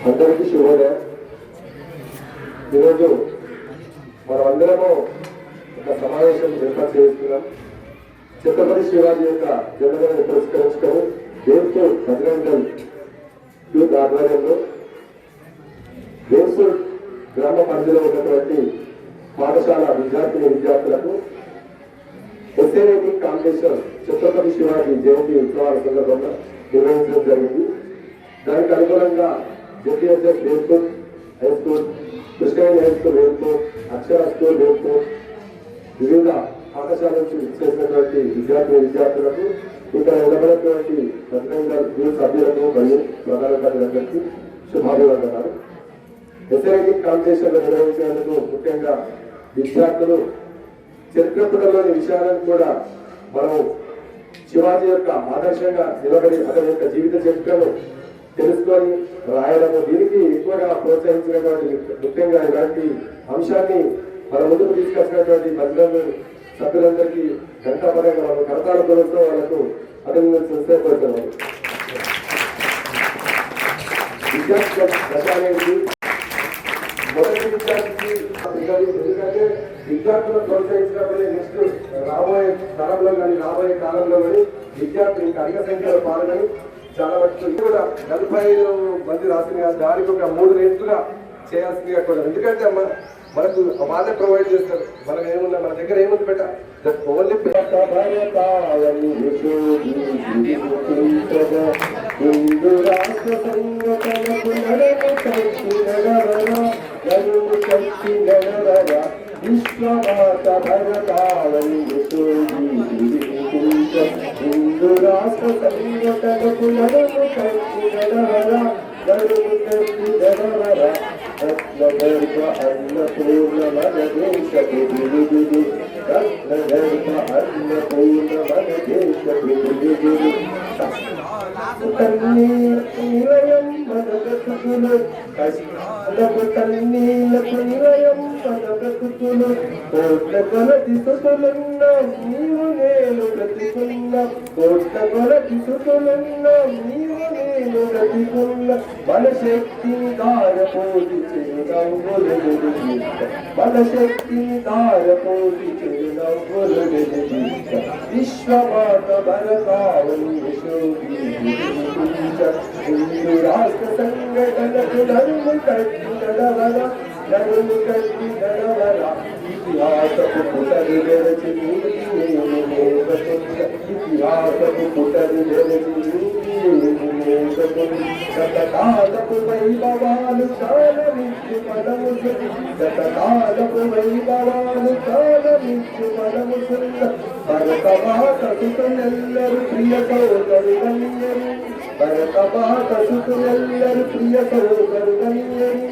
అందరికీ శుభోదయం. ఈరోజు మనమందరము ఒక సమావేశం ఏర్పాటు చేస్తున్నాం. ఛత్రపతి శివాజీ యొక్క జన్మదినాన్ని పురస్కరించుకొని దేవపూర్ బజరంగల్ యూత్ ఆధ్వర్యంలో దేవపూర్ గ్రామ పరిధిలో ఉన్నటువంటి పాఠశాల విద్యార్థులకు ఎస్ఏఐటి కాంపిటీషన్ ఛత్రపతి శివాజీ జయంతి ఉత్సవాల సందర్భంగా నిర్వహించడం జరిగింది. దానికి అనుగుణంగా JPSS Velpur high school, Krishnaveni high school Velpur, Akshara school Velpur, వివిధ పాఠశాల నుంచి చేసినటువంటి విద్యార్థులకు ఇక్కడ నిలబడినటువంటి బజరంగల్ సభ్యులకు మరియు ప్రధాన కార్యదర్శులకు శుభాభివందనాలు. ఎస్ఐటి కాంపిటీషన్లు నిర్వహించేందుకు ముఖ్యంగా విద్యార్థులు చరిత్ర పుటలోని విషయాలను కూడా మనం శివాజీ యొక్క ఆదర్శంగా నిలబడి అతని యొక్క జీవిత చరిత్రను తెలుసుకొని రాయడము, దీనికి ఎక్కువగా ప్రోత్సహించినటువంటి ముఖ్యంగా ఇలాంటి అంశాన్ని మన ముందుకు తీసుకొచ్చినటువంటి బజరంగ సభ్యులందరికీ గంటాపరంగా మనం కరతాళ ప్రభుత్వం వాళ్ళకు అభినందనలు కోరుతున్నాము. విద్యార్థి దశ అనేది మొదటి విద్యార్థికి ఎందుకంటే విద్యార్థులను ప్రోత్సహించినప్పుడే నెక్స్ట్ రాబోయే తరంలో కానీ రాబోయే కాలంలో కానీ విద్యార్థులు ఇంకా అధిక సంఖ్యలో పాల్గొని చాలా మటుకు కూడా 45 మంది రాసింది కాదు, దానికి ఒక 3 రేట్లుగా చేయాల్సిందిగా కూడా. ఎందుకంటే మనకు వాళ్ళే ప్రొవైడ్ చేస్తారు. మనం ఏమున్నా మన దగ్గర ఏముంది పెట్ట ఓన్లీ విశ్వమాత భరతావని హిందూ రాష్ట్ర సంఘటనకు నడుము కట్టి నడవర నడుము కట్టి నడవర రత్నగర్భ అన్నపూర్ణ మన దేశపు విడుగుడు రత్నగర్భ అన్నపూర్ణ మన దేశపు విడుగుడు కన్నీలకు నిలయం మన బ్రతుకులు కష్టాలకు కన్నీలకు నిలయం మన బ్రతుకులు కోట్ల కొలది సుతులున్నా నీవు నేను బ్రతికున్న కోట్ల కొలది సుతులున్నా నీవు నేను బ్రతికున్న మన శక్తిని దారపోటి చిరునవ్వులు మన శక్తిని దారపోటి చిరునవ్వులు విశ్వమాత భరతావని హిందూ రాష్ట్ర సంఘటనకు నడుము కట్టి నడవర నడుము కట్టి నడవర ఇతిహాసపు పుటలు తెరచి ఇతిహాసపు పుటలు తెరచి శతకాలపు వైభవాలు కాలమిచ్చు పదము శతకాలపు వైభవాలు కాలమిచ్చు పదము భరత మాత సుతులెల్లరు ప్రియ సోదరు కన్యరు భరత మాత సుతులెల్లరు ప్రియ సోదరు కన్యరు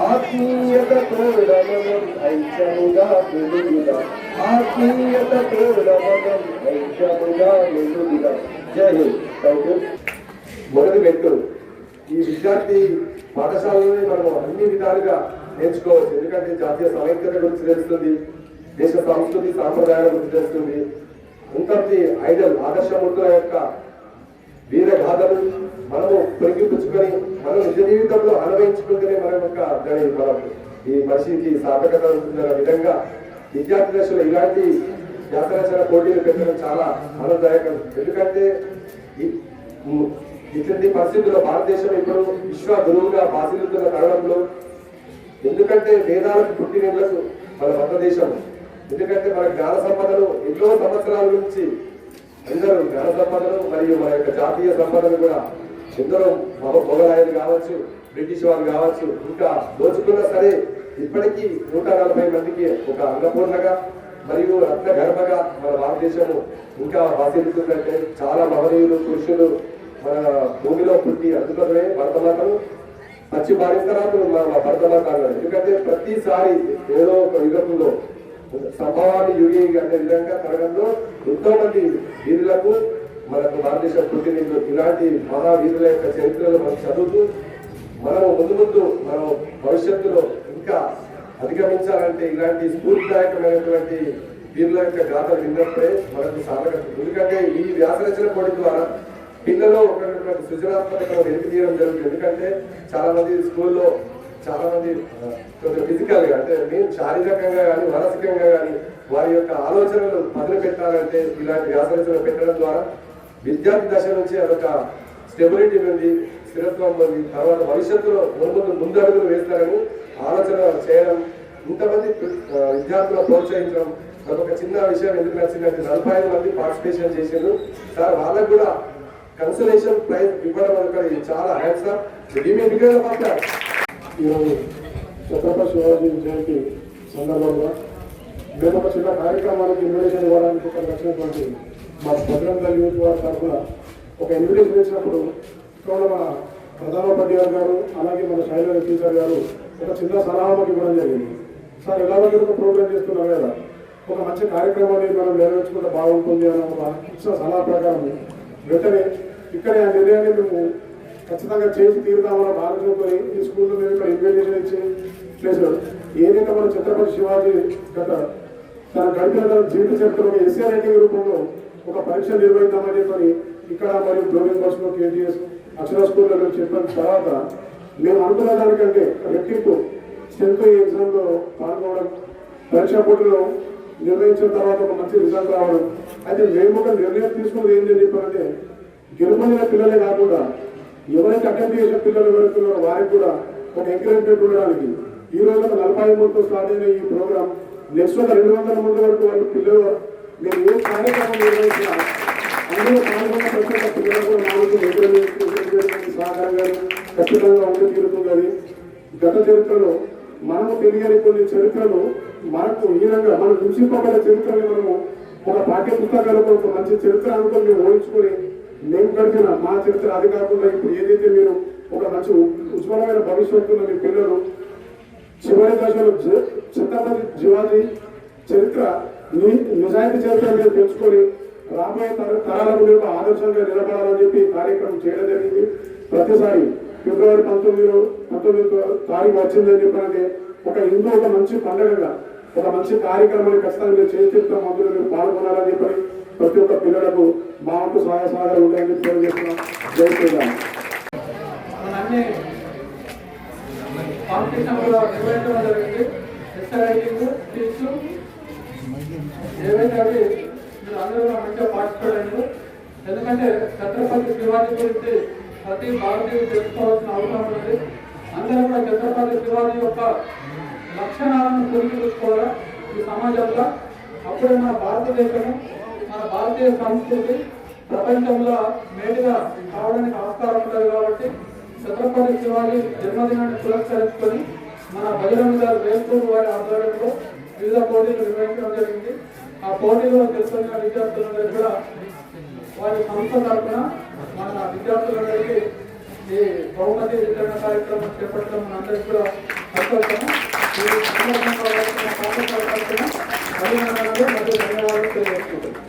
ఆత్మీయత తోడమనం ఐక్యముగా వెలుగుగా ఆత్మీయత తోడమనం ఐక్యముగా వెలుగుగా. జై హింద్. మొదటి మెట్టు ఈ విద్యార్థి పాఠశాలని మనం అన్ని విధాలుగా నేర్చుకోవచ్చు. ఎందుకంటే జాతీయ సమైక్యత గురించి తెలుస్తుంది, దేశ సంస్కృతి సాంప్రదాయాల గురించి తెలుస్తుంది, ఇంతటి ఐడల్ ఆదర్శమూర్తుల యొక్క వీరగాథలు మనము పొంగిపుచ్చుకొని మనం నిజ జీవితంలో అనుభవించుకుంటేనే మన యొక్క మనం ఈ మనిషికి సార్థకత ఉంటుందన్న విధంగా విద్యార్థి దశలో ఇలాంటి వ్యాసరచన పోటీలు పెట్టడం చాలా ఆనందదాయకం. ఎందుకంటే ఇట్లాంటి పరిస్థితుల్లో భారతదేశం ఇప్పుడు విశ్వ గురువుగా బాసిల్లుతున్న తరుణంలో, ఎందుకంటే వేదాలకు పుట్టినలకు మన భారతదేశం, ఎందుకంటే మన జ్ఞాన సంపదను ఎన్నో సంవత్సరాల నుంచి అందరూ జ్ఞాన సంపదను మరియు మన యొక్క జాతీయ సంపదను కూడా ఎందరో మొఘలాయలు కావచ్చు, బ్రిటిష్ వాళ్ళు కావచ్చు, ఇంకా దోచుకున్నా సరే ఇప్పటికీ 140 మందికి ఒక అన్నపూర్ణగా మరియు రత్న గర్భగా మన భారతదేశము ఇంకా వాసిల్లుతుందంటే చాలా మహనీయులు పురుషులు మన భూమిలో పుట్టి అందుకోసమే భరతమాతను పచ్చి భారించరాలు మన భరతమాత అన్నాడు. ఎందుకంటే ప్రతిసారి ఏదో ఒక యుగంలో సంభవాన్ని యుగి అనే విధంగా తరగంలో ఎంతో మంది వీరులకు మనకు భారతదేశం పుట్టినిల్లు ఇలాంటి మహావీరుల యొక్క చరిత్రలు మనం చదువుతూ మనం ముందు మనం భవిష్యత్తులో ఇంకా అధిగమించాలంటే ఇలాంటి స్ఫూర్తిదాయకమైనటువంటి వీరుల యొక్క గాథలు విన్నప్పుడే మనకు సాధక. ఎందుకంటే ఈ వ్యాసరచన పోటీ ద్వారా పిల్లలు ఉన్నటువంటి సృజనాత్మకతను వెలికి తీయడం జరుగుతుంది. ఎందుకంటే చాలా మంది స్కూల్లో చాలా మంది కొంచెం ఫిజికల్ గా అంటే మేము శారీరకంగా కానీ మానసికంగా కానీ వారి యొక్క ఆలోచనలు మొదలు పెట్టాలంటే ఇలాంటి వ్యాసరచనలు పెట్టడం ద్వారా విద్యార్థి దశ నుంచి అదొక స్టెబిలిటీ ఉంది, స్థిరత్వం ఉంది. తర్వాత భవిష్యత్తులో ముందడుగులు వేస్తారని ఆలోచన చేయడం, ఇంతమంది విద్యార్థులను ప్రోత్సహించడం. నాకు ఒక చిన్న విషయం ఎందుకు నచ్చిందంటే 45 మంది పార్టిసిపేషన్ చేసిండ్రు సార్. వాళ్ళకు కూడా కన్సలేషన్ ప్రైజ్ ఇవ్వడం అనేది చాలా హ్యాండ్స్ అప్. ఈరోజు ఛత్రపతి శివాజీ జయంతి సందర్భంగా మేము ఒక చిన్న కార్యక్రమానికి ఇన్విటేషన్ ఇవ్వడానికి ఇక్కడ వచ్చినటువంటి మా భద్రంగా యూత్ వారి తరఫున ఒక ఇన్విటేషన్ ఇచ్చినప్పుడు ఇక్కడ మన ప్రధానోపాధ్యాయులు గారు అలాగే మన శైల టీచర్ గారు ఒక చిన్న సలహా మాకు ఇవ్వడం జరిగింది. సార్ ఎలా ఒక ప్రోగ్రామ్ చేస్తున్నారు కదా, ఒక మంచి కార్యక్రమాన్ని మనం నెరవేర్చుకుంటే బాగుంటుంది అని ఒక ఇచ్చిన సలహా ప్రకారం వెంటనే ఇక్కడే ఆ నిర్ణయాన్ని మేము ఖచ్చితంగా చేసి తీరుతామని ఒక ఆలోచనతో ఈ స్కూల్లో మేము ఇక్కడ ఇన్విటేషన్ ఇచ్చి ప్లేస్ ఏదైతే మన ఛత్రపతి శివాజీ గత తన గడిపిన తన జీవిత చరిత్రలో ఎస్ఏ రైటింగ్ రూపంలో ఒక పరీక్ష నిర్వహిద్దామని చెప్పని ఇక్కడ మరియు గ్లోబల్ బస్లో కేటీఎస్ అక్షర స్కూల్లో మేము చెప్పిన తర్వాత మేము అనుకున్న దానికంటే రెట్టింపు స్ట్రెంత్ ఎగ్జామ్లో పాల్గొనడం, పరీక్షా పోటీలో నిర్వహించిన తర్వాత ఒక మంచి రిజల్ట్ రావడం. అయితే మేము ఒక నిర్ణయం తీసుకున్నది ఏంటని చెప్పారంటే గెలుపొందిన పిల్లలే కాకుండా ఎవరైతే అటెంప్ట్ చేసిన పిల్లలు ఎవరుతున్నారో వారికి కూడా ఒక ఎంకరేజ్మెంట్ ఉండడానికి ఈ రోజు 45 మందితో స్టార్ట్ అయిన ఈ ప్రోగ్రామ్ నెక్స్ట్ ఒక 200 మంది వరకు వాళ్ళు పిల్లలు మీరు ఏ కార్యక్రమం నిర్వహించినా అందులో పాల్గొన్న ప్రతి ఒక్క పిల్లలు కూడా నాలుగు సహకారంగా ఖచ్చితంగా ఉండి తీరుతుందని. గత చరిత్రలో మనము తెలియని కొన్ని చరిత్రలు మనకు ఈ విధంగా మనం హింసింపబడే చరిత్రని మనము ఒక పాఠ్య పుస్తకాలకు ఒక మంచి చరిత్ర అనుకుని మేము ఊహించుకొని మేము గడిపిన మా చరిత్ర అది కాకుండా ఇప్పుడు ఏదైతే మీరు ఒక మంచి ఉజ్వలమైన భవిష్యత్తులో మీ పిల్లలు చివరి దశలో ఛత్రపతి శివాజీ చరిత్ర నిజాయితీ చరిత్ర మీరు తెలుసుకొని రాబోయే తరాలకు మీరు ఆదర్శంగా నిలబడాలని చెప్పి కార్యక్రమం చేయడం జరిగింది. ప్రతిసారి ఫిబ్రవరి 19 తారీఖు వచ్చిందని చెప్పాలంటే ఒక హిందూ ఒక మంచి పండుగగా ఒక మంచి కార్యక్రమాన్ని ఖచ్చితంగా మీరు చేసి చెప్తాం, అందులో మీరు పాల్గొనాలని చెప్పి ప్రతి ఒక్క పిల్లలకు మా వంతు సహాయ సహకారాలు ఉంటాయని చెప్పి తెలియజేస్తున్నాం. జై శ్రీరామ్. ఏవైతే అవి మీరు అందరూ మంచిగా పార్టిసిపేట్ అయ్యారు. ఎందుకంటే ఛత్రపతి శివాజీ గురించి ప్రతి భారతీయుడు తెలుసుకోవాల్సిన అవసరం ఉంది. అందరూ కూడా ఛత్రపతి శివాజీ యొక్క లక్షణాలను పురిగి చూసుకోవాలా ఈ సమాజంలో. అప్పుడే మన భారతదేశము మన భారతీయ సంస్కృతి ప్రపంచంలో మేలుగా కావడానికి ఆస్కారం ఉంటుంది. కాబట్టి ఛత్రపతి శివాజీ జన్మదినాన్ని పురస్కరించుకొని మన బజరంగ వేల్పూర్ వారి ఆధ్వర్యంలో వివిధ పోటీలు నిర్వహించడం జరిగింది. ఆ పోటీలో గెలుపొందిన విద్యార్థులందరూ కూడా వారి సంస్థ తరఫున మన విద్యార్థులందరికీ ఈ బహుమతి వితరణ కార్యక్రమం చేపట్టడం మనందరికీ కూడా సంతోషము. ఈ సందర్భంగా అభినందనలు మరియు ధన్యవాదాలు తెలియజేస్తున్నాను.